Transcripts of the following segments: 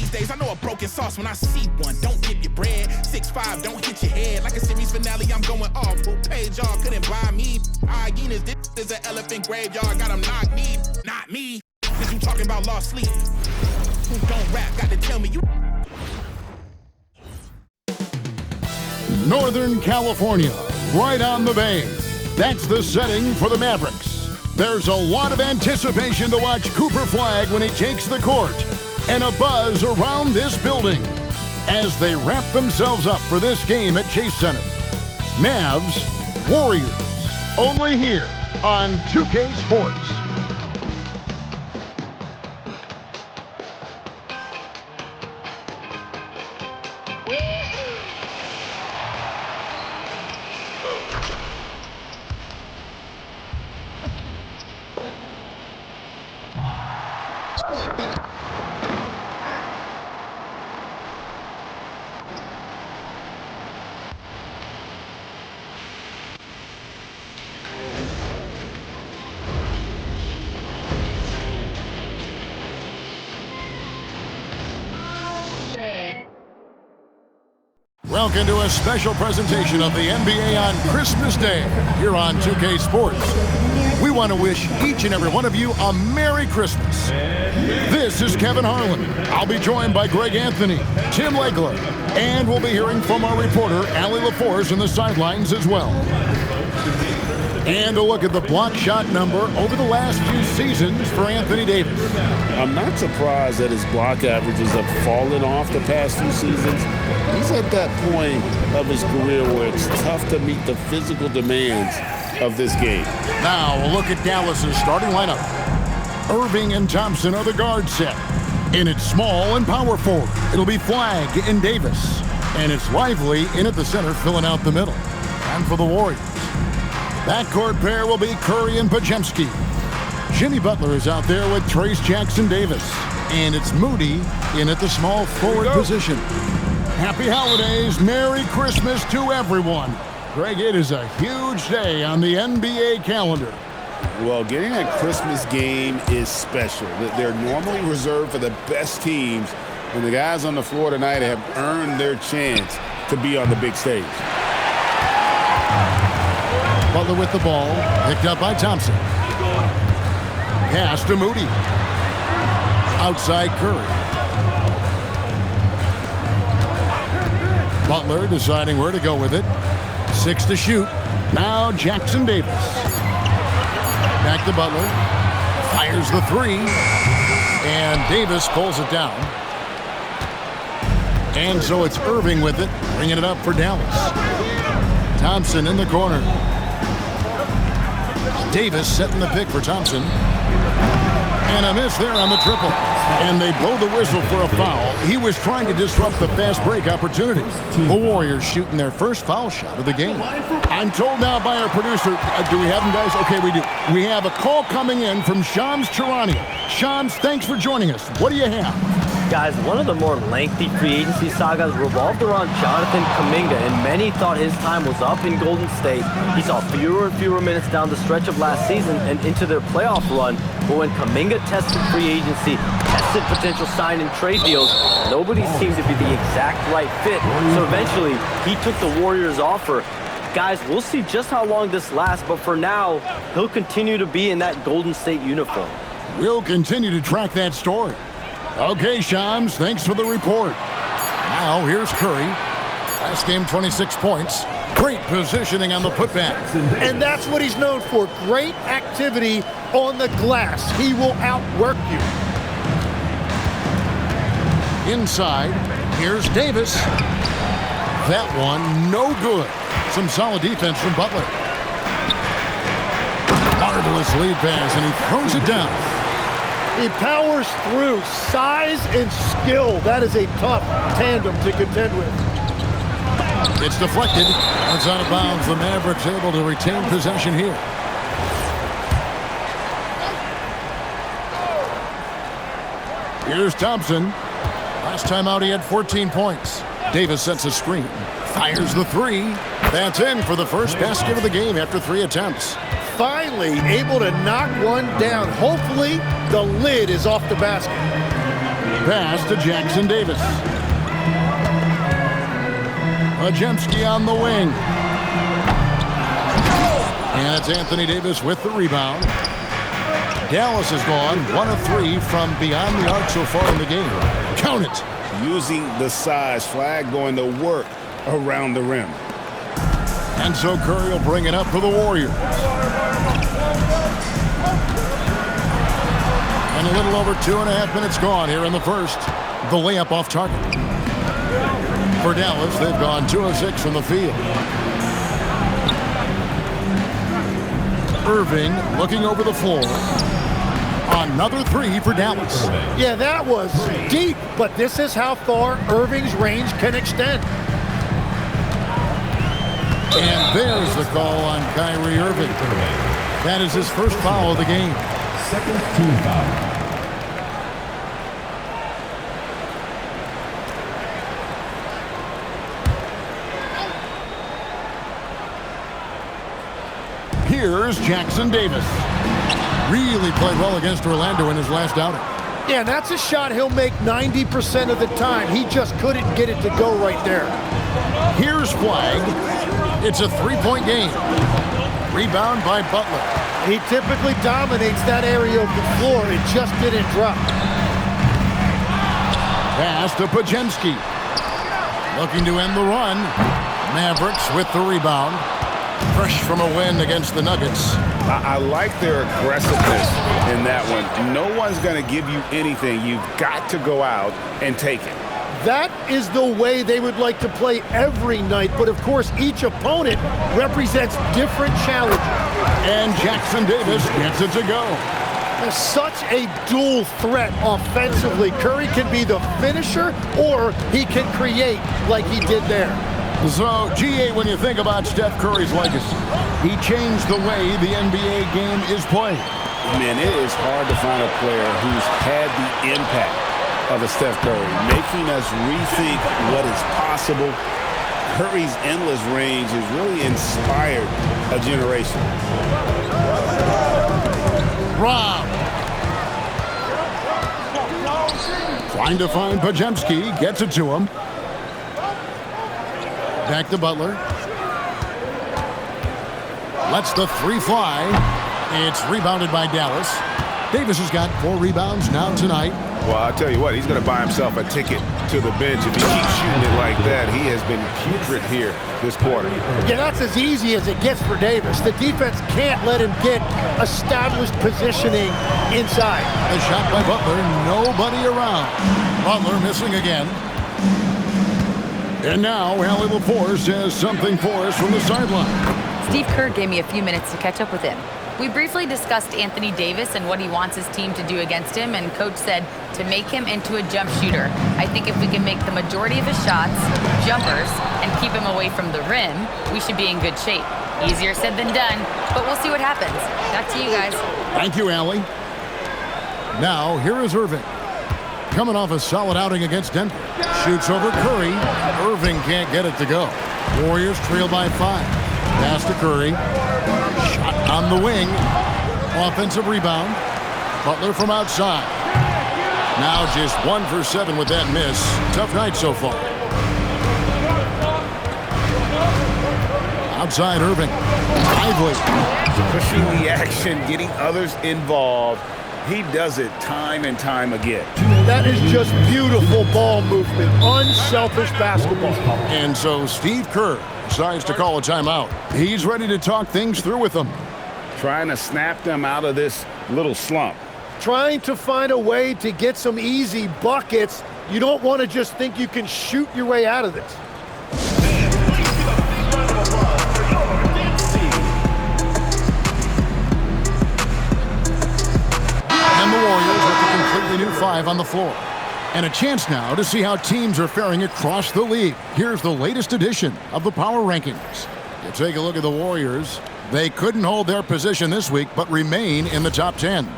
these days. I know a broken sauce when I see one. Don't dip your bread. 6'5", don't hit your head. Like a series finale, I'm going off. Full page, y'all couldn't buy me. Hyenas, this is an elephant graveyard. Got them knocked me, not me. Cause you talking about lost sleep. Who don't rap, got to tell me you. Northern California, right on the bay. That's the setting for the Mavericks. There's a lot of anticipation to watch Cooper Flagg when he takes the court, and a buzz around this building as they wrap themselves up for this game at Chase Center. Mavs, Warriors, only here on 2K Sports. Welcome to a special presentation of the NBA on Christmas Day here on 2K Sports. We want to wish each and every one of you a Merry Christmas. This is Kevin Harlan. I'll be joined by Greg Anthony, Tim Legler, and we'll be hearing from our reporter, Allie LaForce, in the sidelines as well. And a look at the block shot number over the last few seasons for Anthony Davis. I'm not surprised that his block averages have fallen off the past few seasons. He's at that point of his career where it's tough to meet the physical demands of this game. Now a look at Dallas's starting lineup. Irving and Thompson are the guard set. In its small and power forward, it'll be Flagg and Davis. And it's Lively in at the center, filling out the middle. And for the Warriors, backcourt pair will be Curry and Pajemski. Jimmy Butler is out there with Trace Jackson-Davis. And it's Moody in at the small forward position. Happy holidays, Merry Christmas to everyone. Greg, it is a huge day on the NBA calendar. Well, getting a Christmas game is special. They're normally reserved for the best teams, and the guys on the floor tonight have earned their chance to be on the big stage. Butler with the ball, picked up by Thompson. Pass to Moody. Outside Curry. Butler deciding where to go with it. 6 to shoot. Now Jackson-Davis. Back to Butler. Fires the 3. And Davis pulls it down. And so it's Irving with it, bringing it up for Dallas. Thompson in the corner. Davis setting the pick for Thompson. And a miss there on the triple. And they blow the whistle for a foul. He was trying to disrupt the fast break opportunity. The Warriors shooting their first foul shot of the game. I'm told now by our producer, do we have them, guys? Okay, we do. We have a call coming in from Shams Charania. Shams, thanks for joining us. What do you have? Guys, one of the more lengthy free agency sagas revolved around Jonathan Kuminga, and many thought his time was up in Golden State. He saw fewer and fewer minutes down the stretch of last season and into their playoff run. But when Kuminga tested free agency, tested potential sign and trade deals, nobody seemed to be the exact right fit. So eventually, he took the Warriors' offer. Guys, we'll see just how long this lasts, but for now, he'll continue to be in that Golden State uniform. We'll continue to track that story. Okay, Shams, thanks for the report. Now, here's Curry. Last game, 26 points. Great positioning on the putback. And that's what he's known for, great activity on the glass. He will outwork you. Inside, here's Davis. That one, no good. Some solid defense from Butler. Marvelous lead pass, and he throws it down. He powers through. Size and skill. That is a tough tandem to contend with. It's deflected. It's out of bounds. The Mavericks able to retain possession here. Here's Thompson. Last time out, he had 14 points. Davis sets a screen. Fires the 3. That's in for the first basket of the game after 3 attempts. Finally able to knock one down. Hopefully, the lid is off the basket. pass to Jackson Davis. Pregame on the wing. And it's Anthony Davis with the rebound. Dallas has gone 1 of 3 from beyond the arc so far in the game. Count it. Using the size, Flagg going to work around the rim. And so Curry will bring it up for the Warriors. And a little over 2.5 minutes gone here in the first. The layup off target. For Dallas, they've gone 2 of 6 from the field. Irving looking over the floor. Another 3 for Dallas. Yeah, that was deep, but this is how far Irving's range can extend. And there's the call on Kyrie Irving. That is his first foul of the game. Second team foul. Here's Jackson Davis. Really played well against Orlando in his last outing. Yeah, and that's a shot he'll make 90% of the time. He just couldn't get it to go right there. Here's Flagg. It's a 3-point game. Rebound by Butler. He typically dominates that area of the floor. It just didn't drop. Pass to Pregame. Looking to end the run. Mavericks with the rebound. Fresh from a win against the Nuggets. I like their aggressiveness in that one. No one's going to give you anything. You've got to go out and take it. That is the way they would like to play every night, but of course each opponent represents different challenges. And Jackson Davis gets it to go. There's such a dual threat offensively. Curry can be the finisher or he can create like he did there. So, GA, when you think about Steph Curry's legacy, he changed the way the NBA game is played. Man, it is hard to find a player who's had the impact of a Steph Curry, making us rethink what is possible. Curry's endless range has really inspired a generation. Rob. Trying to find Pregame, gets it to him. Back to Butler. Lets the 3 fly. It's rebounded by Dallas. Davis has got 4 rebounds now tonight. Well, I'll tell you what, he's going to buy himself a ticket to the bench. If he keeps shooting it like that, he has been putrid here this quarter. Yeah, that's as easy as it gets for Davis. The defense can't let him get established positioning inside. A shot by Butler, nobody around. Butler missing again. And now, Allie LaForce has something for us from the sideline. Steve Kerr gave me a few minutes to catch up with him. We briefly discussed Anthony Davis and what he wants his team to do against him, and Coach said to make him into a jump shooter. I think if we can make the majority of his shots jumpers and keep him away from the rim, we should be in good shape. Easier said than done, but we'll see what happens. Back to you guys. Thank you, Allie. Now, here is Irving. Coming off a solid outing against Denver. Shoots over Curry. Irving can't get it to go. Warriors trail by 5. Pass to Curry. Shot on the wing. Offensive rebound. Butler from outside. Now just 1 for 7 with that miss. Tough night so far. Outside Irving. Lively. Pushing the action, getting others involved. He does it time and time again. That is just beautiful ball movement. Unselfish basketball. And so Steve Kerr decides to call a timeout. He's ready to talk things through with them. Trying to snap them out of this little slump. Trying to find a way to get some easy buckets. You don't want to just think you can shoot your way out of this. And the Warriors with a completely new 5 on the floor. And a chance now to see how teams are faring across the league. Here's the latest edition of the Power Rankings. You take a look at the Warriors. They couldn't hold their position this week, but remain in the top 10.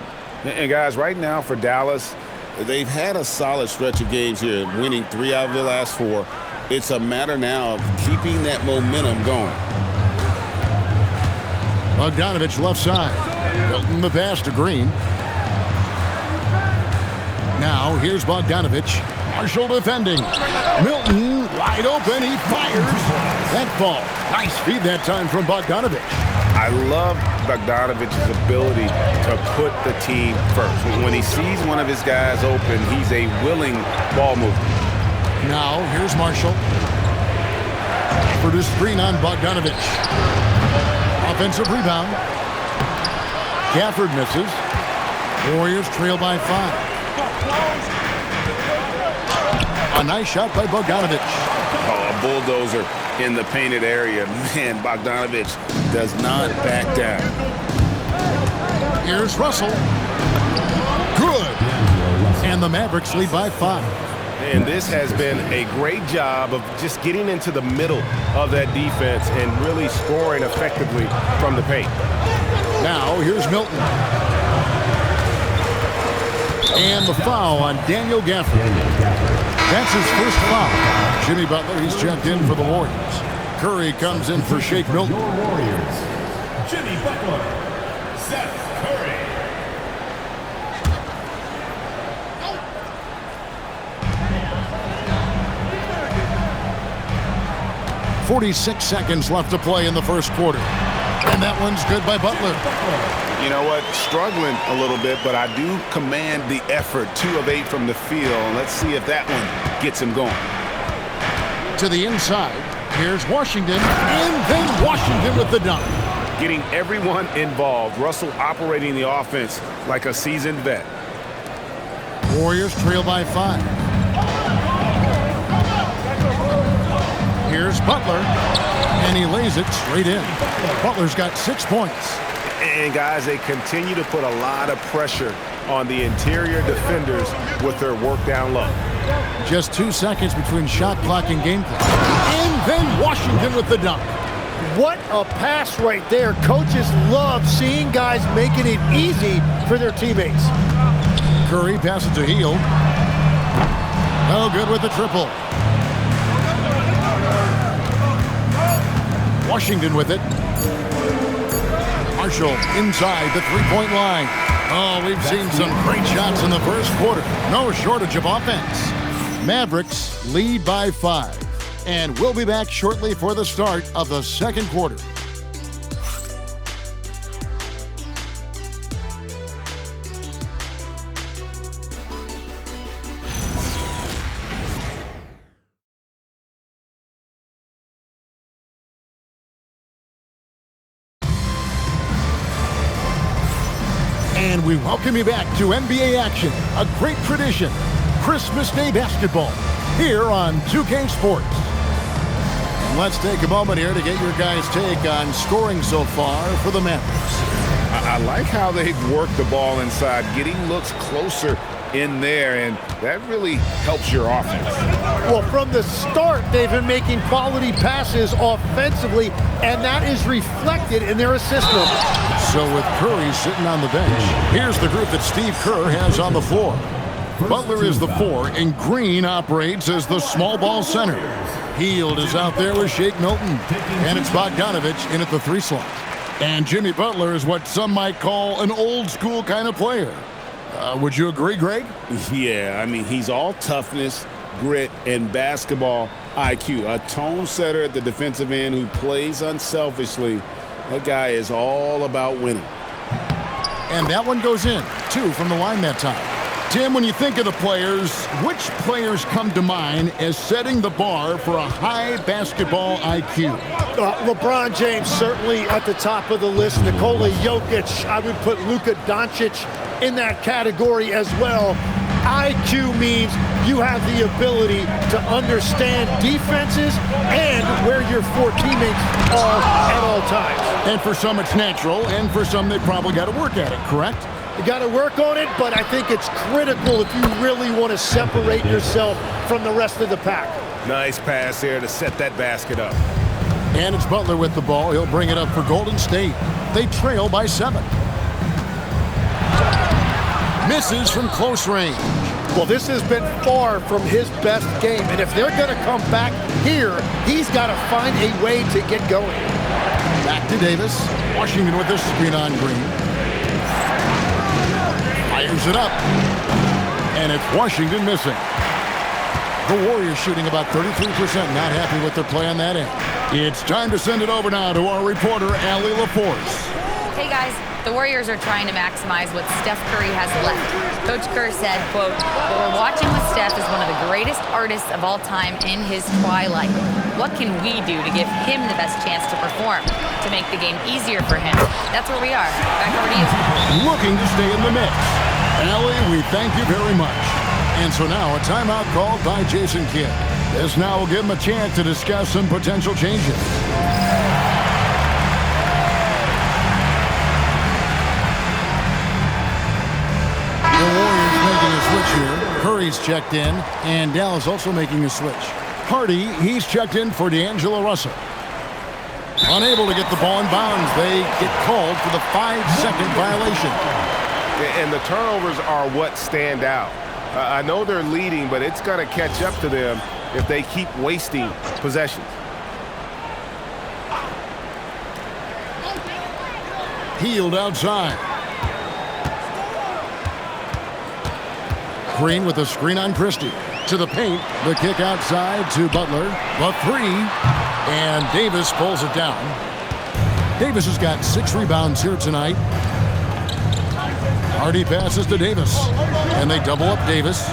And guys, right now for Dallas, they've had a solid stretch of games here, winning 3 out of the last 4. It's a matter now of keeping that momentum going. Bogdanovich left side. Hilton the pass to Green. Now here's Bogdanovich. Marshall defending. Milton wide open. He fires. That ball. Nice feed that time from Bogdanovich. I love Bogdanovich's ability to put the team first. When he sees one of his guys open, he's a willing ball mover. Now here's Marshall. For the screen on Bogdanovich. Offensive rebound. Gafford misses. Warriors trail by 5. A nice shot by Bogdanovich. Oh, a bulldozer in the painted area. Man, Bogdanovich does not back down. Here's Russell. Good. And the Mavericks lead by 5. And this has been a great job of just getting into the middle of that defense and really scoring effectively from the paint. Now here's Milton. And the foul on Daniel Gafford. That's his first foul. Jimmy Butler, he's checked in for the Warriors. Curry comes in for Shake Milton. Your Warriors, Jimmy Butler, Seth Curry. 46 seconds left to play in the first quarter. And that one's good by Butler. You know what? Struggling a little bit, but I do command the effort. 2 of 8 from the field. Let's see if that one gets him going. To the inside. Here's Washington. And then Washington with the dunk. Getting everyone involved. Russell operating the offense like a seasoned vet. Warriors trail by 5. Here's Butler. And he lays it straight in. Butler's got 6 points. And guys, they continue to put a lot of pressure on the interior defenders with their work down low. Just 2 seconds between shot clock and game clock. And then Washington with the dunk. What a pass right there. Coaches love seeing guys making it easy for their teammates. Curry passes to Hield. No good with the triple. Washington with it. Marshall inside the three-point line. Oh, we've seen some great shots in the first quarter. No shortage of offense. Mavericks lead by 5. And we'll be back shortly for the start of the second quarter. And we welcome you back to NBA action, a great tradition, Christmas Day basketball, here on 2K Sports. And let's take a moment here to get your guys' take on scoring so far for the Mavericks. I like how they've worked the ball inside, getting looks closer in there, and that really helps your offense. Well, from the start, they've been making quality passes offensively, and that is reflected in their assist number. So with Curry sitting on the bench, here's the group that Steve Kerr has on the floor. Butler is the 4, and Green operates as the small ball center. Hield is out there with Shake Milton, and it's Bogdanovich in at the 3 slot. And Jimmy Butler is what some might call an old school kind of player. Would you agree, Greg? Yeah, I mean, he's all toughness, grit, and basketball IQ. A tone setter at the defensive end who plays unselfishly. That guy is all about winning. And that one goes in. 2 from the line that time. Tim, when you think of the players, which players come to mind as setting the bar for a high basketball IQ? LeBron James certainly at the top of the list. Nikola Jokic, I would put Luka Doncic in that category as well. IQ means you have the ability to understand defenses and where your 4 teammates are at all times. And for some it's natural, and for some they probably got to work at it, correct? You got to work on it, but I think it's critical if you really want to separate yourself from the rest of the pack. Nice pass here to set that basket up. And it's Butler with the ball. He'll bring it up for Golden State. They trail by 7. Misses from close range. Well, this has been far from his best game, and if they're going to come back here, he's got to find a way to get going. Back to Davis. Washington with the screen on Green. Fires it up. And it's Washington missing. The Warriors shooting about 33%, not happy with their play on that end. It's time to send it over now to our reporter, Allie LaForce. Hey guys, the Warriors are trying to maximize what Steph Curry has left. Coach Kerr said, quote, "What we're watching with Steph is one of the greatest artists of all time in his twilight. What can we do to give him the best chance to perform, to make the game easier for him?" That's where we are. Back over to you. Looking to stay in the mix. Allie, we thank you very much. And so now a timeout called by Jason Kidd. This now will give him a chance to discuss some potential changes. The Warriors making a switch here. Curry's checked in, and Dallas also making a switch. Hardy, he's checked in for D'Angelo Russell. Unable to get the ball in bounds, they get called for the 5-second violation. And the turnovers are what stand out. I know they're leading, but it's going to catch up to them if they keep wasting possessions. Healed outside. Green with a screen on Christie. To the paint. The kick outside to Butler. The three. And Davis pulls it down. Davis has got 6 rebounds here tonight. Hardy passes to Davis. And they double up Davis.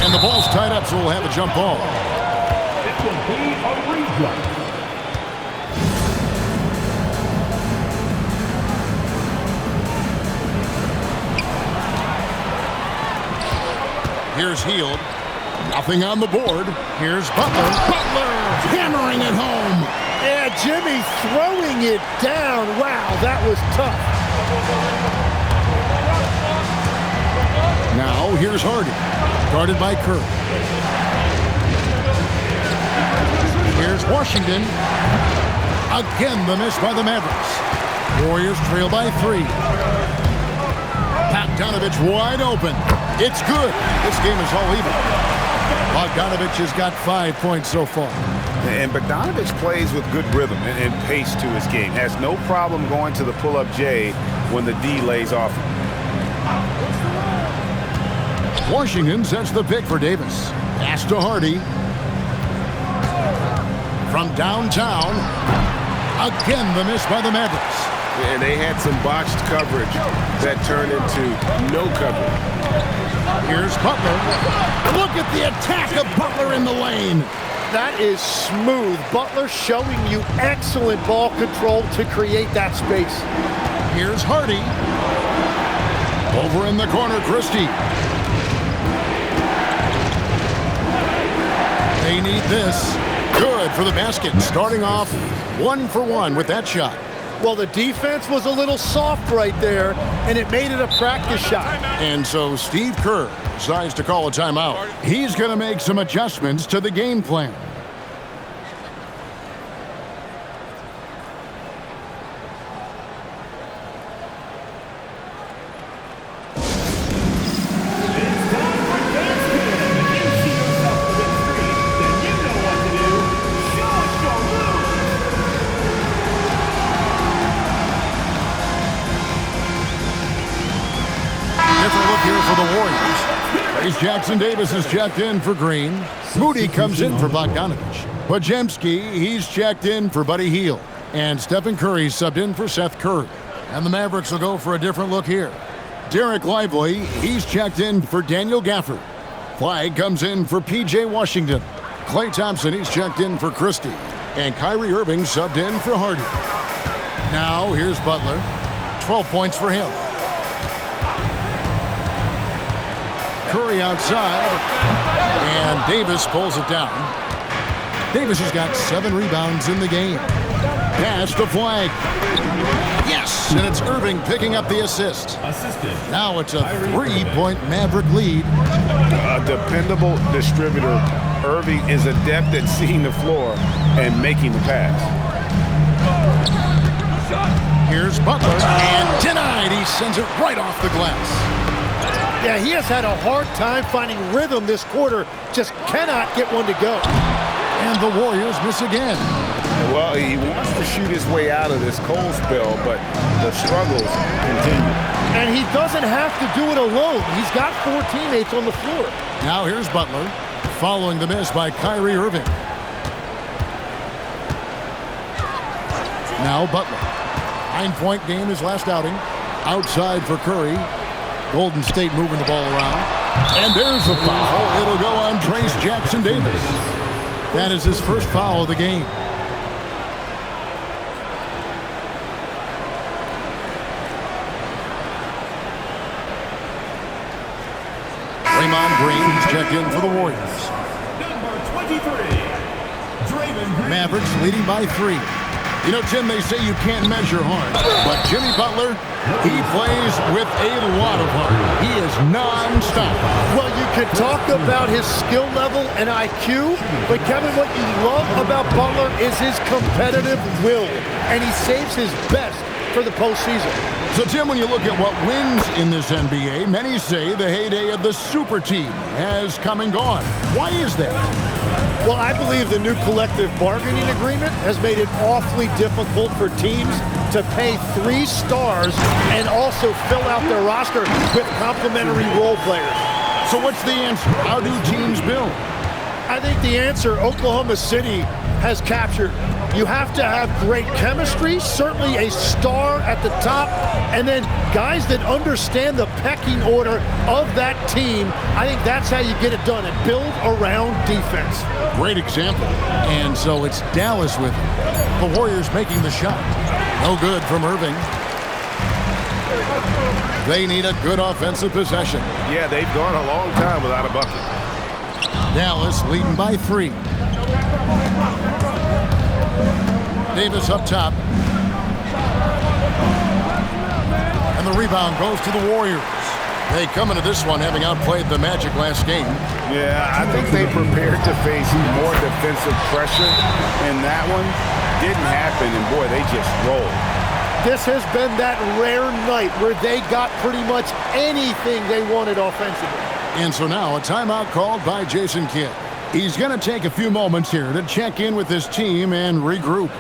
And the ball's tied up, so we'll have a jump ball. It will be a rejump. Here's Hield. Nothing on the board. Here's Butler. Butler hammering it home. Yeah, Jimmy throwing it down. Wow, that was tough. Now here's Hardy. Guarded by Kerr. Here's Washington. Again, the miss by the Mavericks. Warriors trail by 3. Bogdanovich wide open. It's good. This game is all even. Bogdanovich has got 5 points so far. And Bogdanovich plays with good rhythm and pace to his game. Has no problem going to the pull-up J when the D lays off. Washington sets the pick for Davis. Pass to Hardy. From downtown. Again, the miss by the Mavericks. And they had some botched coverage that turned into no coverage. Here's Butler. Look at the attack of Butler in the lane. That is smooth. Butler showing you excellent ball control to create that space. Here's Hardy. Over in the corner, Christie. They need this. Good for the basket. Starting off 1 for 1 with that shot. Well, the defense was a little soft right there, and it made it a practice shot. And so Steve Kerr decides to call a timeout. He's going to make some adjustments to the game plan. Jackson Davis is checked in for Green. Moody comes in for Bogdanovich. Podziemski, he's checked in for Buddy Hield. And Stephen Curry subbed in for Seth Curry. And the Mavericks will go for a different look here. Dereck Lively, he's checked in for Daniel Gafford. Flagg comes in for P.J. Washington. Klay Thompson, he's checked in for Christie. And Kyrie Irving subbed in for Hardy. Now here's Butler. 12 points for him. Curry outside, and Davis pulls it down. Davis has got 7 rebounds in the game. Pass to Flagg. Yes, and it's Irving picking up the assist. Now it's a 3-point Maverick lead. A dependable distributor. Irving is adept at seeing the floor and making the pass. Here's Butler, and denied. He sends it right off the glass. Yeah, he has had a hard time finding rhythm this quarter. Just cannot get one to go. And the Warriors miss again. Well, he wants to shoot his way out of this cold spell, but the struggles continue. And he doesn't have to do it alone. He's got 4 teammates on the floor. Now here's Butler, following the miss by Kyrie Irving. Now Butler. 9-point game his last outing. Outside for Curry. Golden State moving the ball around. And there's a foul. It'll go on Trace Jackson-Davis. That is his first foul of the game. Draymond Green's check in for the Warriors. Number 23, Mavericks leading by 3. You know, Tim, they say you can't measure heart, but Jimmy Butler, he plays with a lot of heart. He is non-stop. Well, you can talk about his skill level and IQ, but Kevin, what you love about Butler is his competitive will, and he saves his best for the postseason. So, Tim, when you look at what wins in this NBA, many say the heyday of the super team has come and gone. Why is that? Well, I believe the new collective bargaining agreement has made it awfully difficult for teams to pay 3 stars and also fill out their roster with complementary role players. So what's the answer? How do teams build? I think the answer Oklahoma City has captured. You have to have great chemistry, certainly a star at the top, and then guys that understand the pecking order of that team. I think that's how you get it done, and build around defense. Great example. And so it's Dallas with him. The Warriors making the shot. No good from Irving. They need a good offensive possession. Yeah, they've gone a long time without a bucket. Dallas leading by 3. Davis up top. And the rebound goes to the Warriors. They come into this one having outplayed the Magic last game. Yeah, I think they prepared to face more defensive pressure, and that one didn't happen, and boy, they just rolled. This has been that rare night where they got pretty much anything they wanted offensively. And so now a timeout called by Jason Kidd. He's going to take a few moments here to check in with his team and regroup.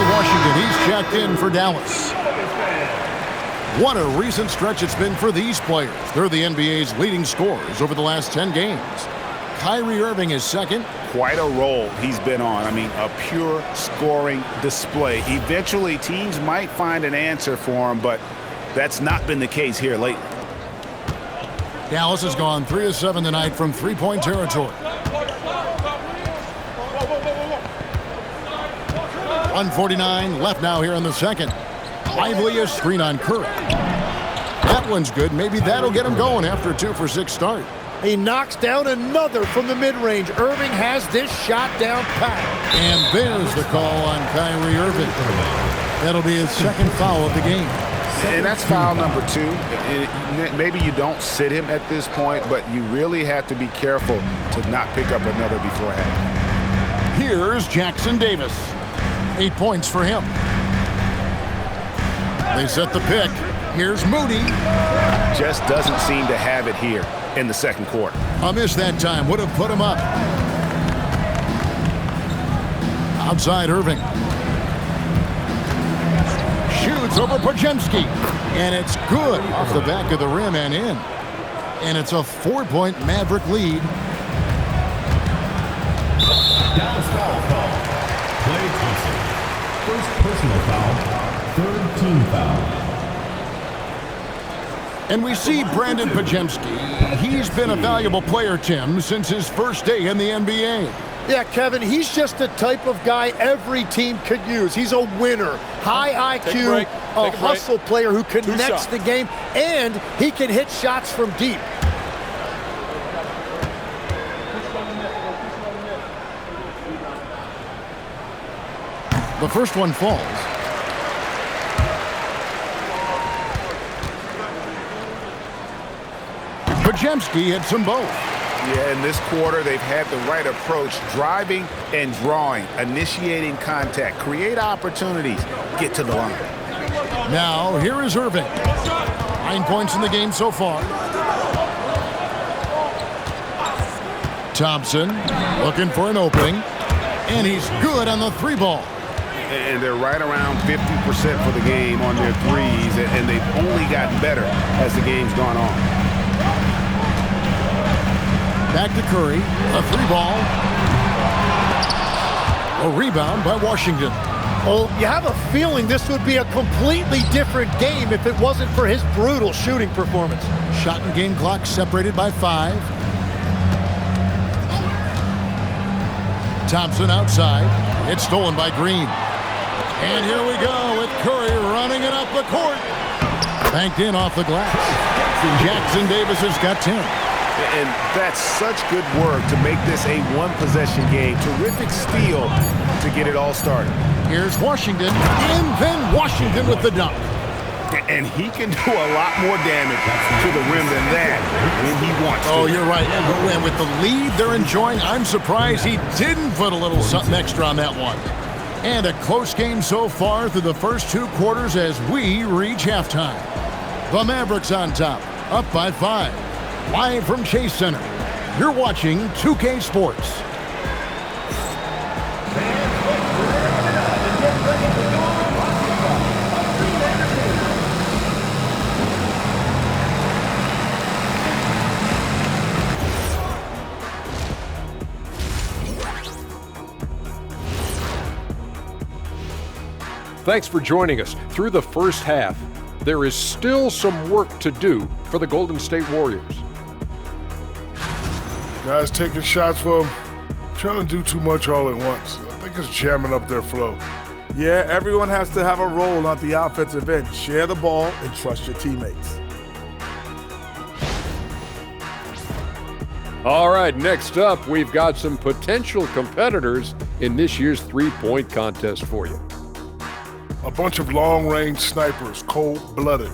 Washington, he's checked in for Dallas. What a recent stretch it's been for these players. They're the NBA's leading scorers over the last 10 games. Kyrie Irving is second. Quite a roll he's been on. I mean, a pure scoring display. Eventually, teams might find an answer for him, but that's not been the case here lately. Dallas has gone 3 of 7 tonight from three-point territory. 1:49 left now here in the second. Lively a screen on Curry. That one's good. Maybe that'll get him going after a 2 for 6 start. He knocks down another from the mid-range. Irving has this shot down pat. And there's the call on Kyrie Irving. That'll be his second foul of the game. And that's foul number 2. Maybe you don't sit him at this point, but you really have to be careful to not pick up another beforehand. Here's Jackson-Davis. 8 points for him. They set the pick. Here's Moody. Just doesn't seem to have it here in the second quarter. A miss that time would have put him up. Outside Irving. Shoots over Pregame. And it's good off the back of the rim and in. And it's a 4-point Maverick lead. Dallas foul call. Klay Thompson. First personal foul. Third team foul. And we see Brandon Pregame. He's been a valuable player, Tim, since his first day in the NBA. Yeah, Kevin, he's just the type of guy every team could use. He's a winner, high IQ, a hustle player who connects the game, and he can hit shots from deep. The first one falls. Pregame hits them both. Yeah, in this quarter, they've had the right approach, driving and drawing, initiating contact, create opportunities, get to the line. Now, here is Irving. 9 points in the game so far. Thompson looking for an opening. And he's good on the three ball. And they're right around 50% for the game on their threes, and they've only gotten better as the game's gone on. Back to Curry, a three ball. A rebound by Washington. Well, you have a feeling this would be a completely different game if it wasn't for his brutal shooting performance. Shot and game clock separated by 5. Thompson outside. It's stolen by Green. And here we go with Curry running it up the court. Banked in off the glass. Jackson Davis has got 10. And that's such good work to make this a one-possession game. Terrific steal to get it all started. Here's Washington, and then Washington with the dunk. And he can do a lot more damage to the rim than that when he wants to. Oh, you're right. And with the lead they're enjoying, I'm surprised he didn't put a little something extra on that one. And a close game so far through the first 2 quarters as we reach halftime. The Mavericks on top, up by 5. Live from Chase Center, you're watching 2K Sports. Thanks for joining us. Through the first half, there is still some work to do for the Golden State Warriors. Guys taking shots for them, trying to do too much all at once. I think it's jamming up their flow. Yeah, everyone has to have a role on the offensive end. Share the ball and trust your teammates. All right, next up, we've got some potential competitors in this year's three-point contest for you. A bunch of long-range snipers, cold-blooded.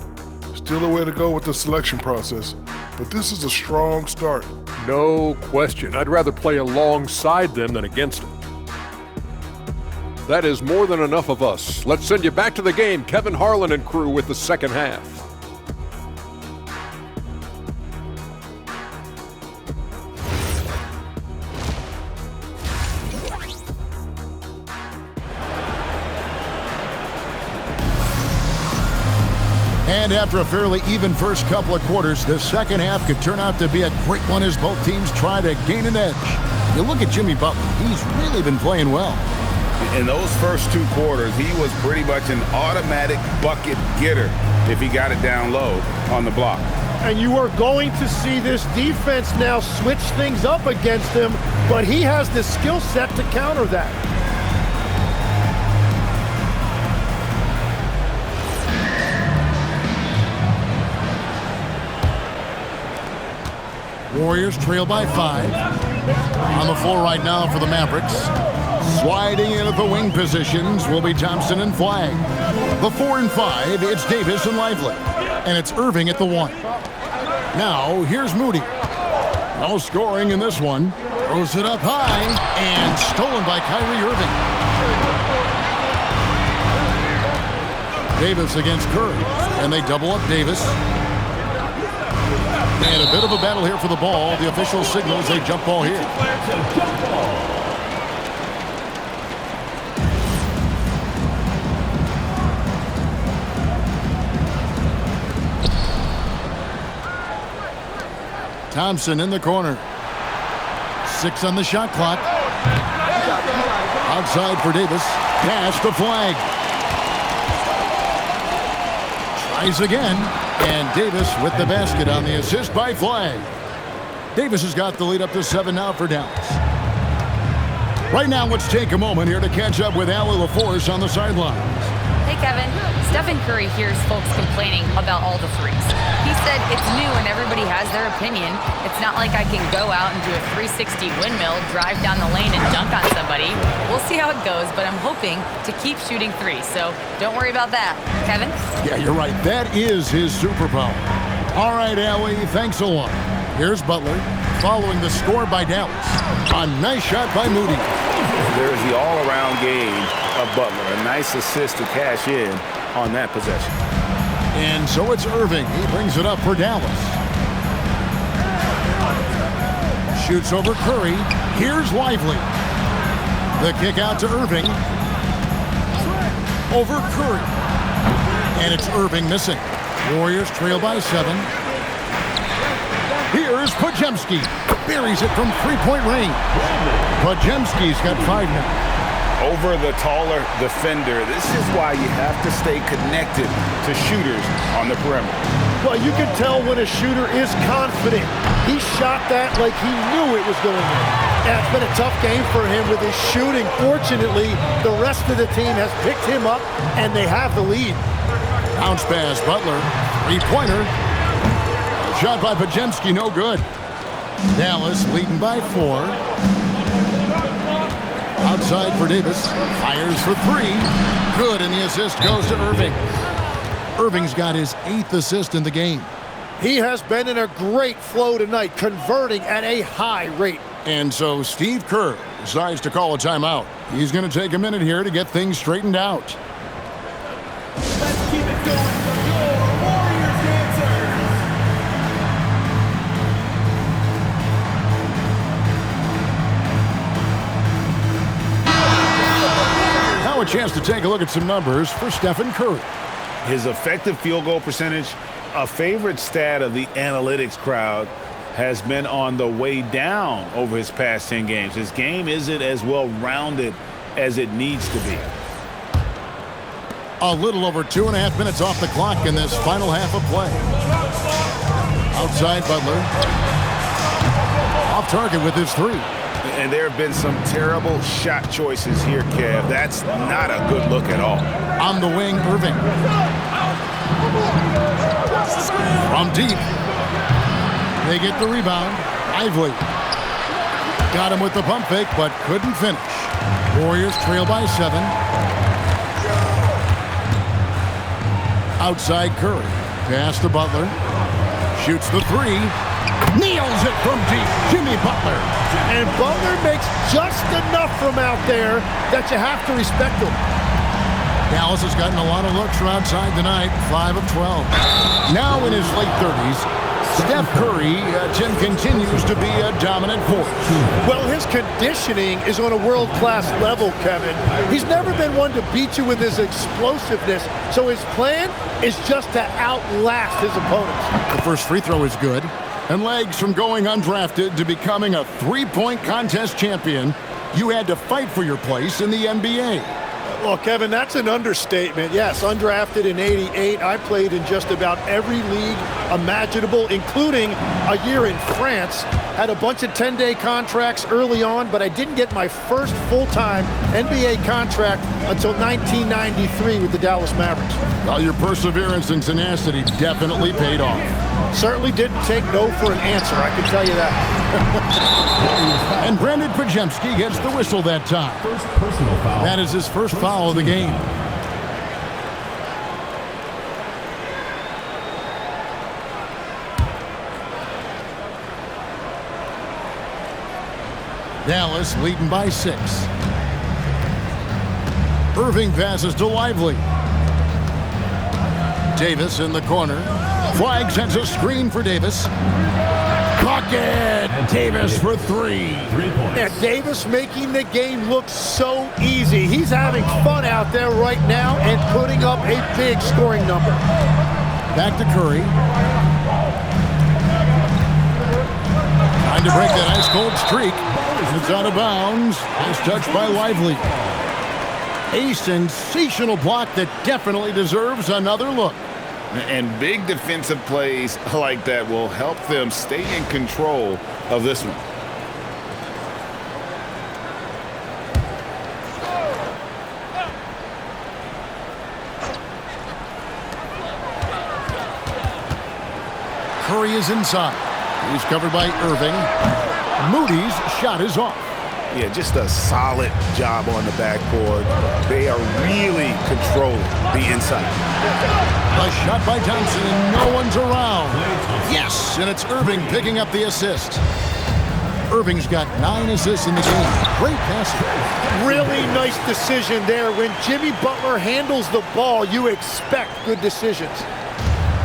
Still a way to go with the selection process, but this is a strong start. No question. I'd rather play alongside them than against them. That is more than enough of us. Let's send you back to the game. Kevin Harlan and crew with the second half. And after a fairly even first couple of quarters, the second half could turn out to be a great one as both teams try to gain an edge. You look at Jimmy Butler, he's really been playing well. In those first 2 quarters, he was pretty much an automatic bucket getter if he got it down low on the block. And you are going to see this defense now switch things up against him, but he has the skill set to counter that. Warriors trail by 5. On the floor right now for the Mavericks. Sliding into the wing positions will be Thompson and Flagg. The 4 and 5, it's Davis and Lively. And it's Irving at the 1. Now, here's Moody. No scoring in this one. Throws it up high and stolen by Kyrie Irving. Davis against Curry. And they double up Davis. And a bit of a battle here for the ball. The official signals a jump ball here. Thompson in the corner. 6 on the shot clock. Outside for Davis. Pass to Flagg. Tries again. And Davis with the basket on the assist by Flagg. Davis has got the lead up to 7 now for Dallas. Right now, let's take a moment here to catch up with Allie LaForce on the sidelines. Hey, Kevin. Stephen Curry hears folks complaining about all the threes. He said it's new and everybody has their opinion. It's not like I can go out and do a 360 windmill, drive down the lane, and dunk on somebody. We'll see how it goes, but I'm hoping to keep shooting threes, so don't worry about that. Kevin? Yeah, you're right. That is his superpower. All right, Allie, thanks a lot. Here's Butler, following the score by Dallas. A nice shot by Moody. There's the all-around game of Butler. A nice assist to cash in on that possession. And so it's Irving. He brings it up for Dallas. Shoots over Curry. Here's Lively. The kick out to Irving. Over Curry. And it's Irving missing. Warriors trail by 7. Here's Pajemski. Buries it from three-point range. Pajemski's got 5 minutes. Over the taller defender. This is why you have to stay connected to shooters on the perimeter. Well, you can tell when a shooter is confident. He shot that like he knew it was going in. And it's been a tough game for him with his shooting. Fortunately, the rest of the team has picked him up, and they have the lead. Bounce pass, Butler. Three-pointer. Shot by Pajemski, no good. Dallas leading by 4. Outside for Davis. Fires for 3. Good, and the assist goes to Irving. Irving's got his 8th assist in the game. He has been in a great flow tonight, converting at a high rate. And so Steve Kerr decides to call a timeout. He's going to take a minute here to get things straightened out. Let's keep it going for your Warriors dancers. Now a chance to take a look at some numbers for Stephen Curry. His effective field goal percentage, a favorite stat of the analytics crowd, has been on the way down over his past 10 games. His game isn't as well-rounded as it needs to be. A little over 2.5 minutes off the clock in this final half of play. Outside Butler. Off target with his 3. And there have been some terrible shot choices here, Kev. That's not a good look at all. On the wing, Irving. From deep. They get the rebound. Lively. Got him with the pump fake, but couldn't finish. Warriors trail by 7. Outside Curry. Pass to Butler. Shoots the 3. Nails it from deep. Jimmy Butler. And Butler makes just enough from out there that you have to respect him. Dallas has gotten a lot of looks from outside tonight. 5 of 12. Now in his late 30s, Steph Curry, Tim, continues to be a dominant force. Well, his conditioning is on a world-class level, Kevin. He's never been one to beat you with his explosiveness, so his plan is just to outlast his opponents. The first free throw is good, and legs from going undrafted to becoming a three-point contest champion, you had to fight for your place in the NBA. Well, Kevin, that's an understatement. Yes, undrafted in '88. I played in just about every league imaginable, including a year in France. Had a bunch of 10-day contracts early on, but I didn't get my first full-time NBA contract until 1993 with the Dallas Mavericks. Well, your perseverance and tenacity definitely paid off. Certainly didn't take no for an answer, I can tell you that. And Brandon Pajemski gets the whistle that time. First personal foul. That is his first foul of the game. Dallas leading by 6. Irving passes to Lively. Davis in the corner. Flagg sends a screen for Davis. Bucket! Davis for 3. 3 points. Yeah, Davis making the game look so easy. He's having fun out there right now and putting up a big scoring number. Back to Curry. Trying to break that ice-cold streak. It's out of bounds. Nice touch by Lively. A sensational block that definitely deserves another look. And big defensive plays like that will help them stay in control of this one. Curry is inside. He's covered by Irving. Moody's shot is off. Yeah, just a solid job on the backboard. They are really controlling the inside. A shot by Thompson, and no one's around. Yes, and it's Irving picking up the assist. Irving's got 9 assists in the game. Great passing. Really nice decision there. When Jimmy Butler handles the ball, you expect good decisions.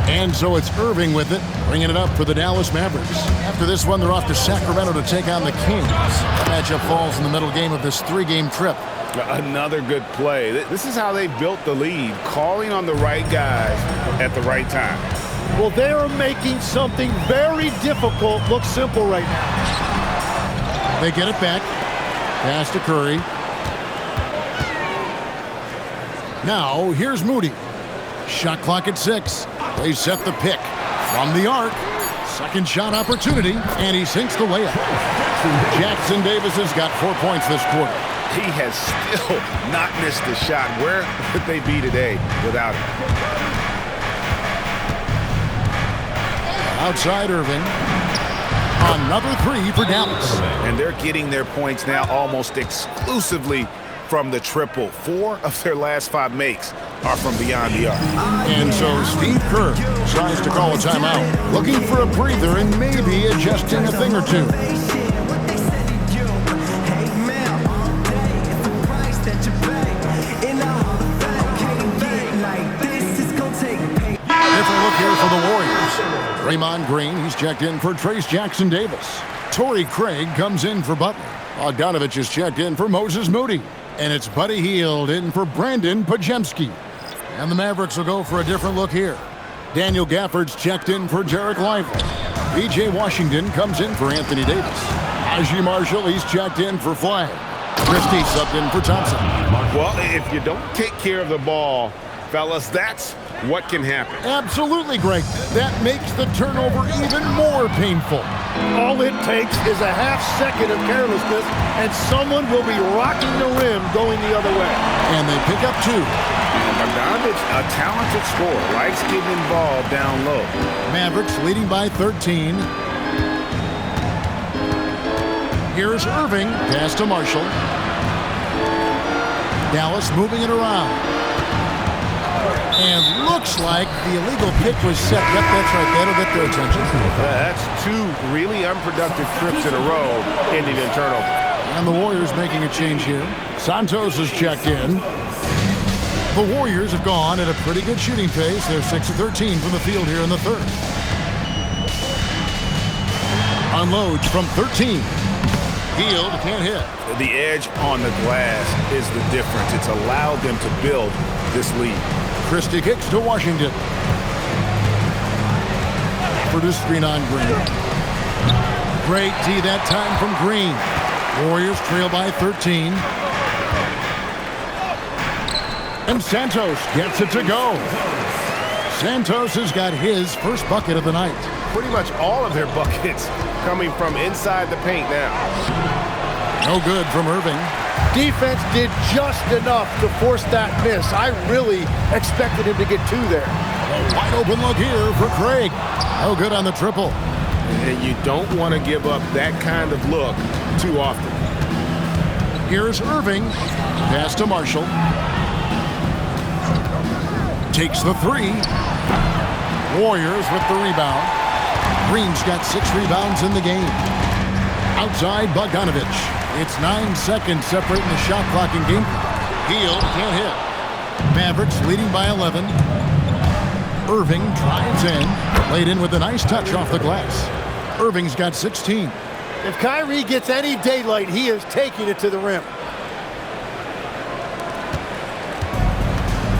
And so it's Irving with it, bringing it up for the Dallas Mavericks. After this one, they're off to Sacramento to take on the Kings. The matchup falls in the middle game of this 3-game trip. Another good play. This is how they built the lead, calling on the right guys at the right time. Well, they are making something very difficult look simple right now. They get it back. Pass to Curry. Now, here's Moody. Shot clock at 6. They set the pick from the arc. Second shot opportunity, and he sinks the layup. Jackson Davis has got 4 points this quarter. He has still not missed a shot. Where would they be today without him? Outside Irving. Another 3 for Dallas. And they're getting their points now almost exclusively from the triple. 4 of their last 5 makes are from beyond the arc. And so Steve Kerr tries to call a timeout, looking for a breather and maybe adjusting a thing or two. Different look here for the Warriors. Draymond Green, he's checked in for Trace Jackson Davis. Torrey Craig comes in for Butler. Bogdanovich is checked in for Moses Moody. And it's Buddy Hield in for Brandon Pajemski. And the Mavericks will go for a different look here. Daniel Gafford's checked in for Dereck Lively. B.J. Washington comes in for Anthony Davis. Najee Marshall, he's checked in for Flagg. Christie subbed in for Thompson. Well, if you don't take care of the ball, fellas, that's what can happen. Absolutely, Greg. That makes the turnover even more painful. All it takes is a half second of carelessness, and someone will be rocking the rim going the other way. And they pick up 2. Bogdanovich, a talented scorer, likes getting involved down low. Mavericks leading by 13. Here's Irving. Pass to Marshall. Dallas moving it around. And looks like the illegal pick was set. Yep, that's right. That'll get their attention. That's 2 really unproductive trips in a row, ending in turnover. And the Warriors making a change here. Santos is checked in. The Warriors have gone at a pretty good shooting pace. They're 6 of 13 from the field here in the third. Unloads from 13. Hield can't hit. The edge on the glass is the difference. It's allowed them to build this lead. Christie kicks to Washington. For the screen on Green. Great D that time from Green. Warriors trail by 13. And Santos gets it to go. Santos has got his first bucket of the night. Pretty much all of their buckets coming from inside the paint now. No good from Irving. Defense did just enough to force that miss. I really expected him to get 2 there. A wide open look here for Craig. No good on the triple. And you don't want to give up that kind of look too often. Here's Irving. Pass to Marshall. Takes the 3. Warriors with the rebound. Green's got 6 rebounds in the game. Outside Bogdanovich. It's 9 seconds separating the shot clock and game clock. Hield can't hit. Mavericks leading by 11. Irving drives in. Laid in with a nice touch off the glass. Irving's got 16. If Kyrie gets any daylight, he is taking it to the rim.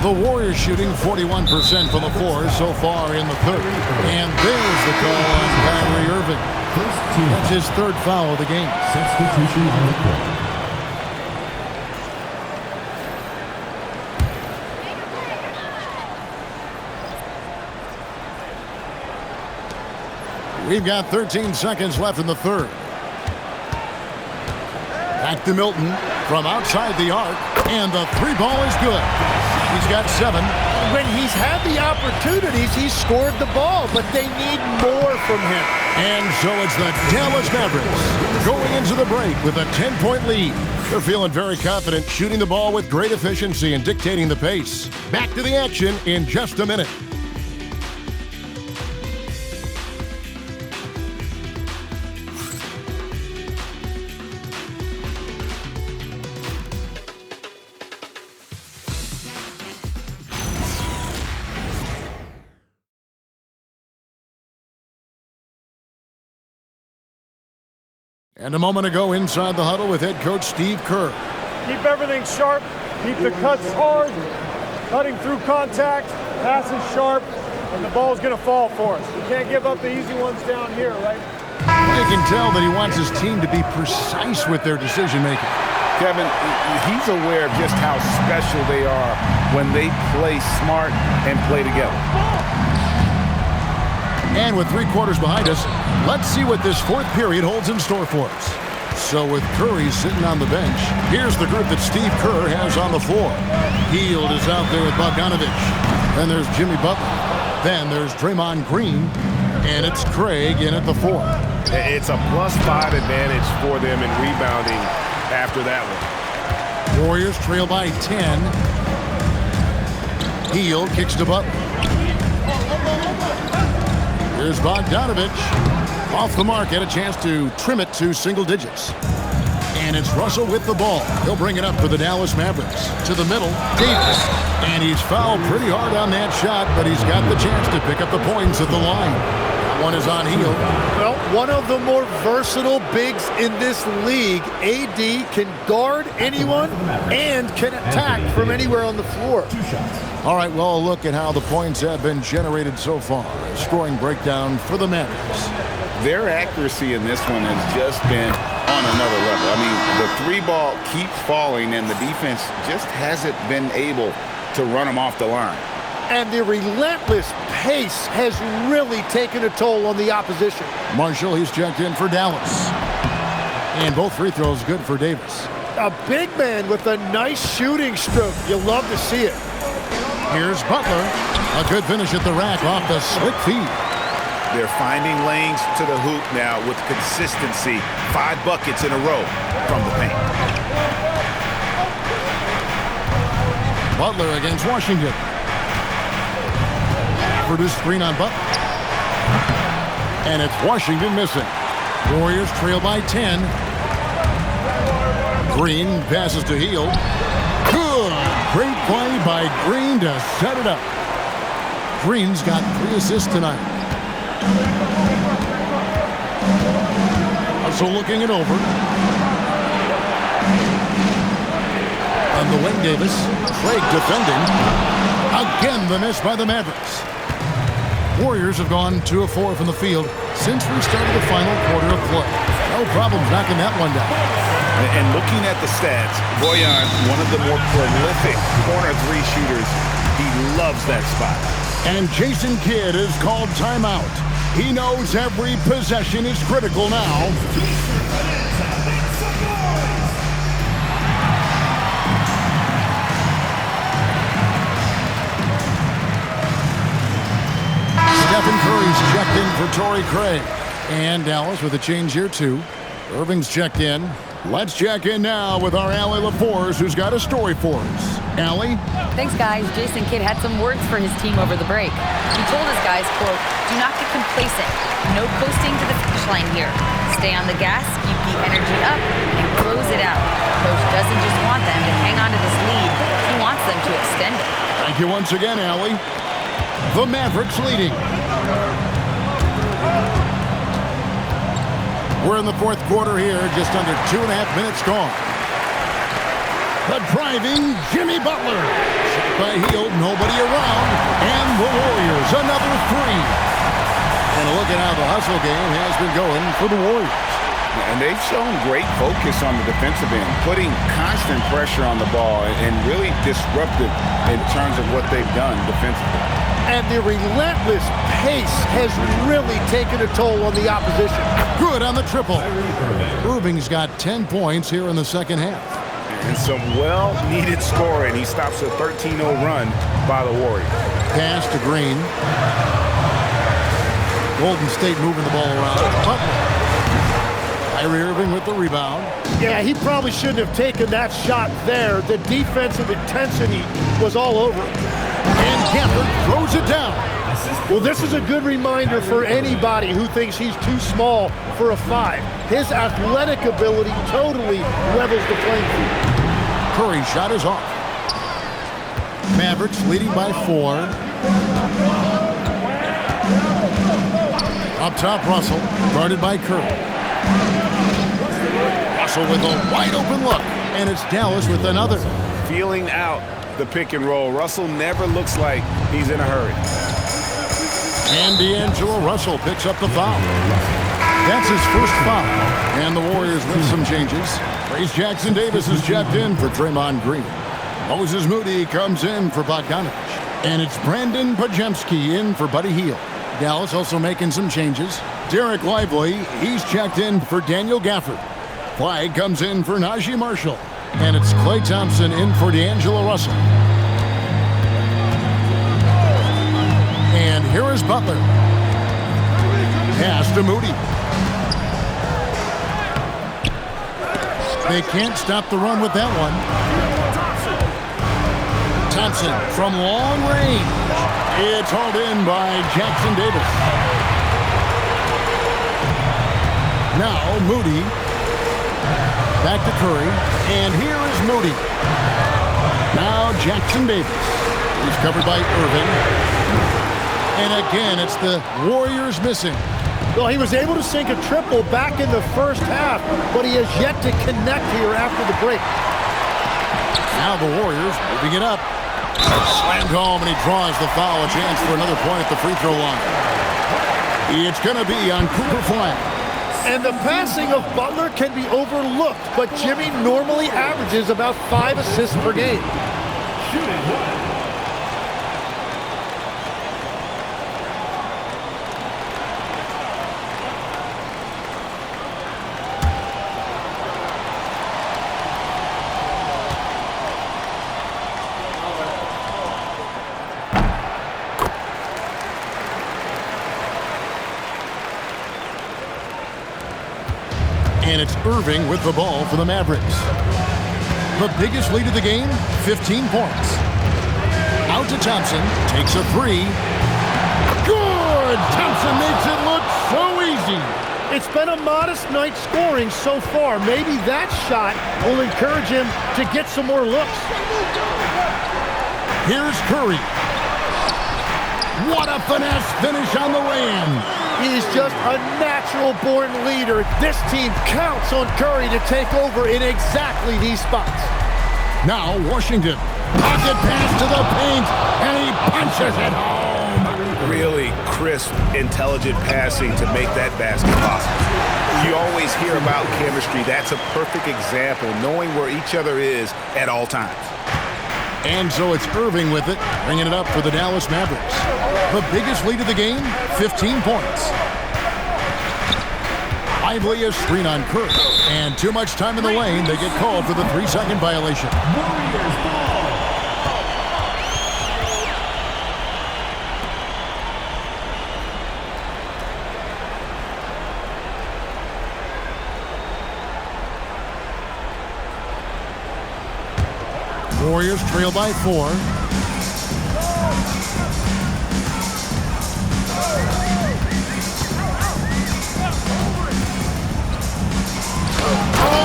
The Warriors shooting 41% from the floor so far in the third. And there's the call on Kyrie Irving. That's his 3rd foul of the game. Substitution on the court. We've got 13 seconds left in the third. Back to Milton from outside the arc. And the 3 ball is good. He's got 7. When he's had the opportunities, he's scored the ball, but they need more from him. And so it's the Dallas Mavericks going into the break with a 10-point lead. They're feeling very confident, shooting the ball with great efficiency and dictating the pace. Back to the action in just a minute. And a moment ago inside the huddle with head coach Steve Kerr. Keep everything sharp. Keep the cuts hard. Cutting through contact. Passes sharp. And the ball's going to fall for us. We can't give up the easy ones down here, right? You can tell that he wants his team to be precise with their decision-making. Kevin, he's aware of just how special they are when they play smart and play together. And with 3 quarters behind us, let's see what this 4th period holds in store for us. So with Curry sitting on the bench, here's the group that Steve Kerr has on the floor. Hield is out there with Bogdanovich. Then there's Jimmy Butler. Then there's Draymond Green. And it's Craig in at the 4. It's a +5 advantage for them in rebounding after that one. Warriors trail by 10. Hield kicks to Butler. Here's Bogdanovich. Off the mark, had a chance to trim it to single digits. And it's Russell with the ball. He'll bring it up for the Dallas Mavericks. To the middle, Davis. And he's fouled pretty hard on that shot, but he's got the chance to pick up the points at the line. That one is on Hield. Well, one of the more versatile bigs in this league. AD can guard anyone and can attack from anywhere on the floor. All right, well, look at how the points have been generated so far. A scoring breakdown for the Mavericks. Their accuracy in this one has just been on another level. I mean, the 3-ball keeps falling, and the defense just hasn't been able to run them off the line. And the relentless pace has really taken a toll on the opposition. Marshall, he's checked in for Dallas. And both free throws good for Davis. A big man with a nice shooting stroke. You'll love to see it. Here's Butler. A good finish at the rack off the slick feed. They're finding lanes to the hoop now with consistency. 5 buckets in a row from the paint. Butler against Washington. Produced screen on Butler. And it's Washington missing. Warriors trail by 10. Green passes to Hield. Good. Great play by Green to set it up. Green's got 3 assists tonight. So looking it over. On the wing, Davis. Craig defending. Again, the miss by the Mavericks. Warriors have gone 2 of 4 from the field since we started the final quarter of play. No problems knocking that one down. And looking at the stats, Boyan, one of the more prolific corner 3 shooters, he loves that spot. And Jason Kidd is called timeout. He knows every possession is critical now. Stephen Curry's checked in for Torrey Craig. And Dallas with a change here too. Irving's checked in. Let's check in now with our Allie LaForce, who's got a story for us. Allie? Thanks, guys. Jason Kidd had some words for his team over the break. He told his guys, quote, "Do not get complacent. No coasting to the finish line here. Stay on the gas, keep the energy up, and close it out. Coach doesn't just want them to hang on to this lead. He wants them to extend it." Thank you once again, Allie. The Mavericks leading. We're in the 4th quarter here, just under 2.5 minutes gone. The driving Jimmy Butler. Shot by Hield, nobody around. And the Warriors, another 3. And look at how the hustle game has been going for the Warriors. And they've shown great focus on the defensive end, putting constant pressure on the ball and really disruptive in terms of what they've done defensively. And the relentless pace has really taken a toll on the opposition. Good on the triple. Irving's got 10 points here in the second half. And some well-needed scoring. He stops a 13-0 run by the Warriors. Pass to Green. Golden State moving the ball around. Butler. Kyrie Irving with the rebound. Yeah, he probably shouldn't have taken that shot there. The defensive intensity was all over it. And Gafford throws it down. Well, this is a good reminder for anybody who thinks he's too small for a 5. His athletic ability totally levels the playing field. Curry's shot is off. Mavericks leading by 4. Up top, Russell, guarded by Curry. Russell with a wide open look, and it's Dallas with another. Feeling out the pick and roll. Russell never looks like he's in a hurry. And D'Angelo Russell picks up the foul. That's his first foul. And the Warriors with some changes. Trace Jackson Davis is checked in for Draymond Green. Moses Moody comes in for Bogdanovich. And it's Brandon Pajemski in for Buddy Hield. Dallas also making some changes. Dereck Lively, he's checked in for Daniel Gafford. Flagg comes in for Najee Marshall. And it's Klay Thompson in for D'Angelo Russell. And here is Butler. Pass to Moody. They can't stop the run with that one. Thompson from long range. It's hauled in by Jackson Davis. Now Moody. Back to Curry. And here is Moody. Now Jackson Davis. He's covered by Irving. And again, it's the Warriors missing. Well, he was able to sink a triple back in the first half, but he has yet to connect here after the break. Now the Warriors moving it up. Slammed home, and he draws the foul. A chance for another point at the free throw line. It's going to be on Cooper Flagg. And the passing of Butler can be overlooked, but Jimmy normally averages about 5 assists per game. And it's Irving with the ball for the Mavericks. The biggest lead of the game, 15 points. Out to Thompson, takes a three. Good! Thompson makes it look so easy. It's been a modest night scoring so far. Maybe that shot will encourage him to get some more looks. Here's Curry. What a finesse finish on the way-in. He's just a natural-born leader. This team counts on Curry to take over in exactly these spots. Now Washington. Pocket pass to the paint, and he punches it home. Really crisp, intelligent passing to make that basket possible. You always hear about chemistry. That's a perfect example, knowing where each other is at all times. And so it's Irving with it, bringing it up for the Dallas Mavericks. The biggest lead of the game, 15 points. Lively is screen on Curry. And too much time in the lane, they get called for the 3-second violation. Warriors trail by 4.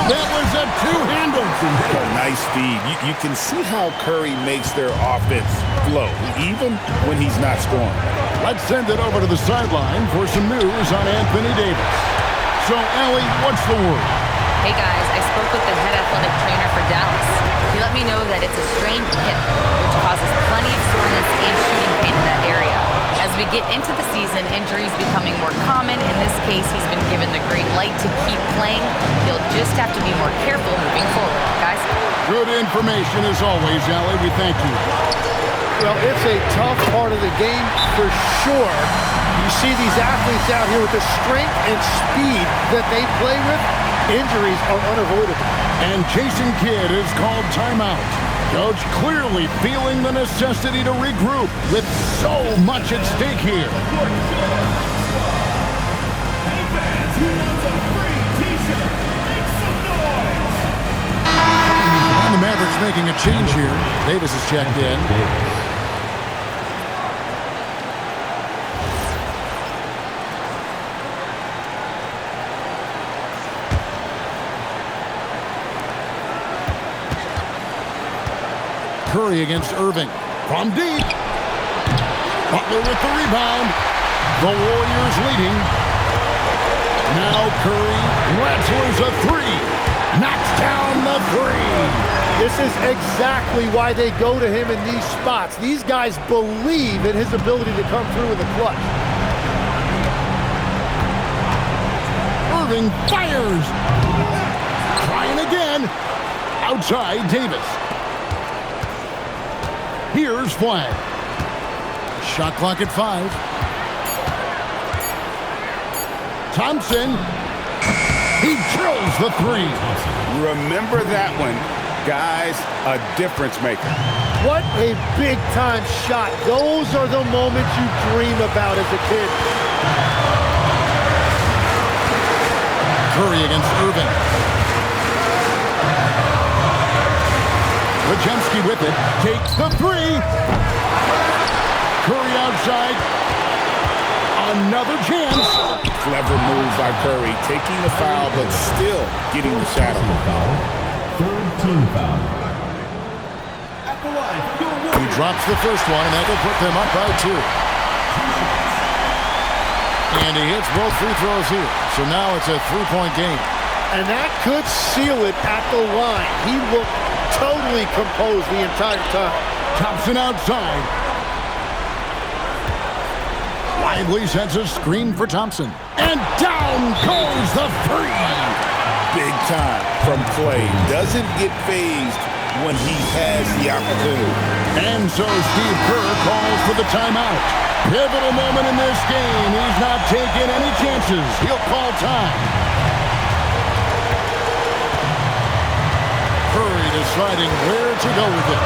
That was a two-hander. Nice feed. You can see how Curry makes their offense flow, even when he's not scoring. Let's send it over to the sideline for some news on Anthony Davis. So, Allie, what's the word? Hey, guys, I spoke with the head athletic trainer for Dallas. He let me know that it's a strained hip, which causes plenty of soreness and shooting pain in that area. As we get into the season, injuries becoming more common. In this case, he's been given the green light to keep playing. He'll just have to be more careful moving forward, guys. Good information as always, Allie. We thank you. Well, it's a tough part of the game for sure. You see these athletes out here with the strength and speed that they play with. Injuries are unavoidable. And Jason Kidd is called timeout. Coach clearly feeling the necessity to regroup with so much at stake here. And the Mavericks making a change here. Davis is checked in. Curry against Irving. From deep. Butler with the rebound. The Warriors leading. Now Curry rattles a three. Knocks down the three. This is exactly why they go to him in these spots. These guys believe in his ability to come through in the clutch. Irving fires. Trying again. Outside Davis. Here's Flagg. Shot clock at 5. Thompson. He drills the three. Remember that one. Guys, a difference maker. What a big-time shot. Those are the moments you dream about as a kid. Curry against Irving. Pregame with it. Takes the three. Curry outside. Another chance. Clever move by Curry, taking the foul, but still getting the shot on the foul. Third team foul. He drops the first one, and that will put them up by 2. And he hits both free throws here. So now it's a 3-point game. And that could seal it at the line. He looked totally composed the entire time. Thompson outside. Lively sends a screen for Thompson. And down goes the three. Big time from Klay. Doesn't get phased when he has the opportunity. And so Steve Kerr calls for the timeout. Pivotal moment in this game. He's not taking any chances. He'll call time. Curry deciding where to go with it.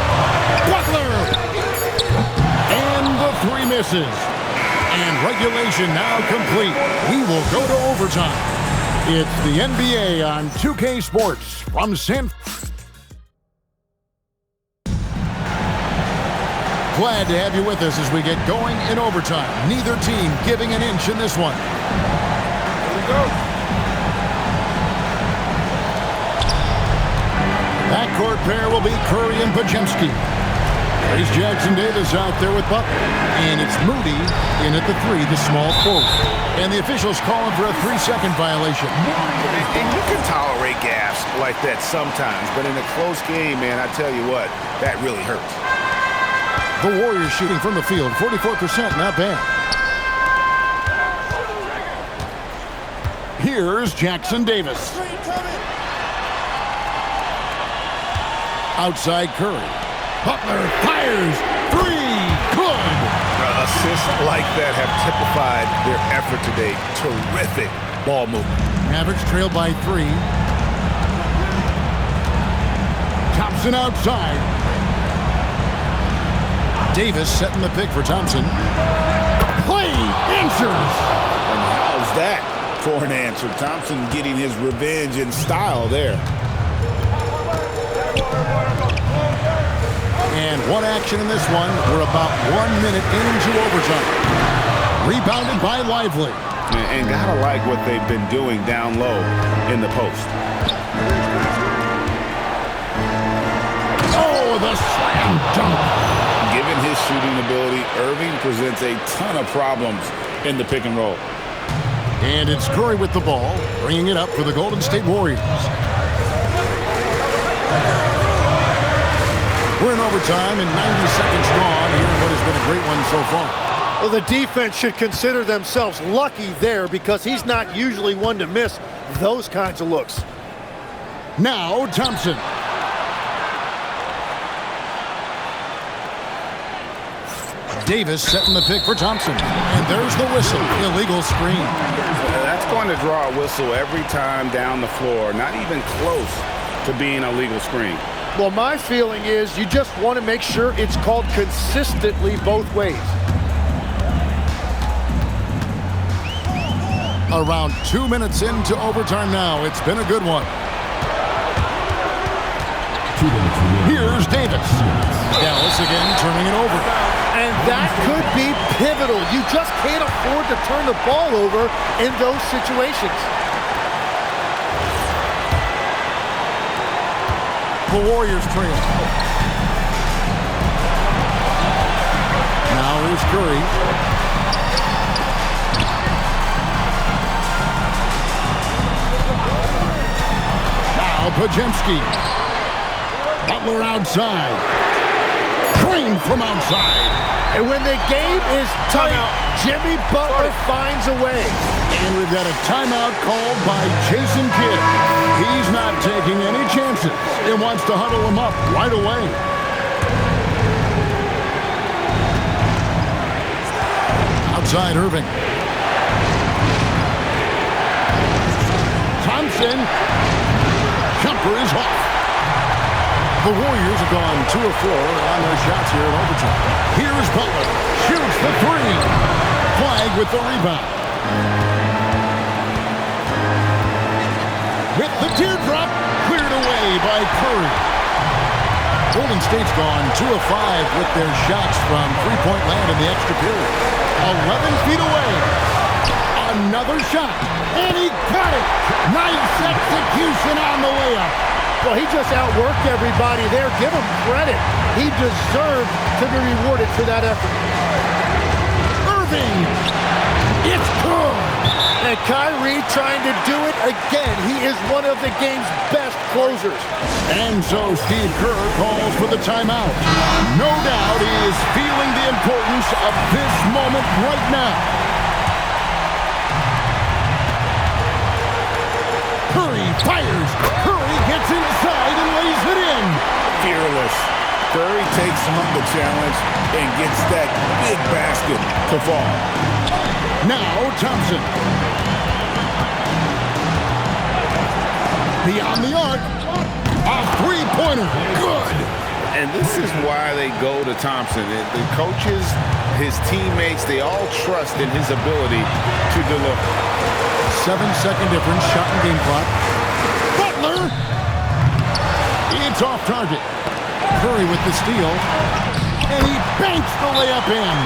Butler! And the three misses. And regulation now complete. We will go to overtime. It's the NBA on 2K Sports from San Francisco. Glad to have you with us as we get going in overtime. Neither team giving an inch in this one. Here we go. Backcourt pair will be Curry and Pregame. There's Jackson Davis out there with Butler. And it's Moody in at the 3, the small forward. And the officials calling for a 3-second violation. And you can tolerate gaffes like that sometimes, but in a close game, man, I tell you what, that really hurts. The Warriors shooting from the field, 44%, not bad. Here's Jackson Davis. Outside Curry. Butler fires. 3. Good. Assists like that have typified their effort today. Terrific ball movement. Mavericks trailed by 3. Thompson outside. Davis setting the pick for Thompson. Klay answers. And how's that for an answer? Thompson getting his revenge in style there. And one action in this one. We're about 1 minute into overtime. Rebounded by Lively. And gotta like what they've been doing down low in the post. Oh, the slam dunk. Given his shooting ability, Irving presents a ton of problems in the pick and roll. And it's Curry with the ball, bringing it up for the Golden State Warriors. We're in overtime and 90 seconds gone here in what has been a great one so far. Well, the defense should consider themselves lucky there because he's not usually one to miss those kinds of looks. Now Thompson. Davis setting the pick for Thompson. And there's the whistle. Illegal screen. That's going to draw a whistle every time down the floor. Not even close to being a legal screen. Well, my feeling is you just want to make sure it's called consistently both ways. Around 2 minutes into overtime now. It's been a good one. Here's Davis. Dallas again turning it over. And that could be pivotal. You just can't afford to turn the ball over in those situations. The Warriors trail. Now here's Curry. Now Podziemski. Butler outside. Drained from outside. And when the game is tight, Jimmy Butler finds a way. And we've got a timeout called by Jason Kidd. He's not taking any chances. He wants to huddle him up right away. Outside Irving. Thompson. Jumper is off. The Warriors have gone 2 of 4 on their shots here in overtime. Here's Butler. Shoots the 3. Flagg with the rebound. With the teardrop, cleared away by Curry. Golden State's gone 2 of 5 with their shots from three-point land in the extra period. 11 feet away. Another shot. And he got it. Nice execution on the layup. Well, he just outworked everybody there. Give him credit. He deserved to be rewarded for that effort. Irving. It's good. And Kyrie trying to do it again. He is one of the game's best closers. And so Steve Kerr calls for the timeout. No doubt he is feeling the importance of this moment right now. Curry fires. Curry gets inside and lays it in. Fearless. Curry takes on the challenge and gets that big basket to fall. Now Thompson. Beyond the arc. A three-pointer. Good. And this is why they go to Thompson. The coaches, his teammates, they all trust in his ability to deliver. 7-second difference, shot and game clock. Butler! It's off target. Curry with the steal. And he banks the layup in.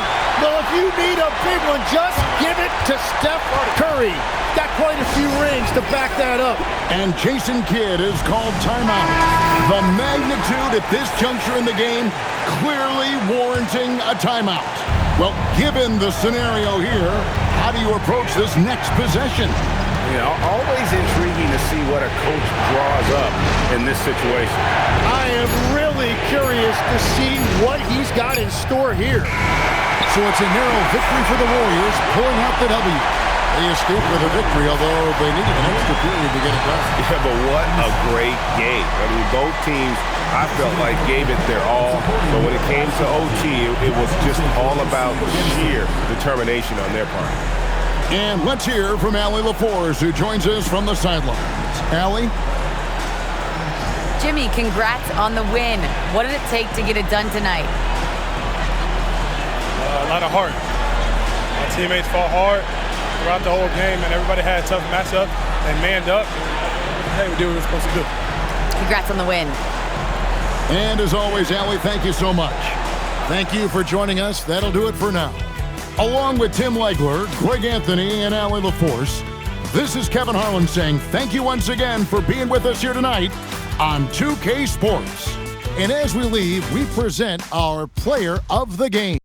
Well, if you need a big one, just give it to Steph Curry. Got quite a few rings to back that up. And Jason Kidd is called timeout. The magnitude at this juncture in the game clearly warranting a timeout. Well, given the scenario here, how do you approach this next possession? You know, always intriguing to see what a coach draws up in this situation. I am really curious to see what he's got in store here. So it's a narrow victory for the Warriors, pulling out the W. They escaped with a victory, although they needed an extra period to get it done. Yeah, but what a great game. I mean, both teams, I felt like, gave it their all. But when it came to OT, it was just all about sheer determination on their part. And let's hear from Allie LaForce, who joins us from the sidelines. Allie? Jimmy, congrats on the win. What did it take to get it done tonight? A lot of heart. My teammates fought hard throughout the whole game, and everybody had a tough matchup and manned up. Hey, we did what we were supposed to do. Congrats on the win. And as always, Allie, thank you so much. Thank you for joining us. That'll do it for now. Along with Tim Legler, Greg Anthony, and Allie LaForce, this is Kevin Harlan saying thank you once again for being with us here tonight on 2K Sports. And as we leave, we present our player of the game.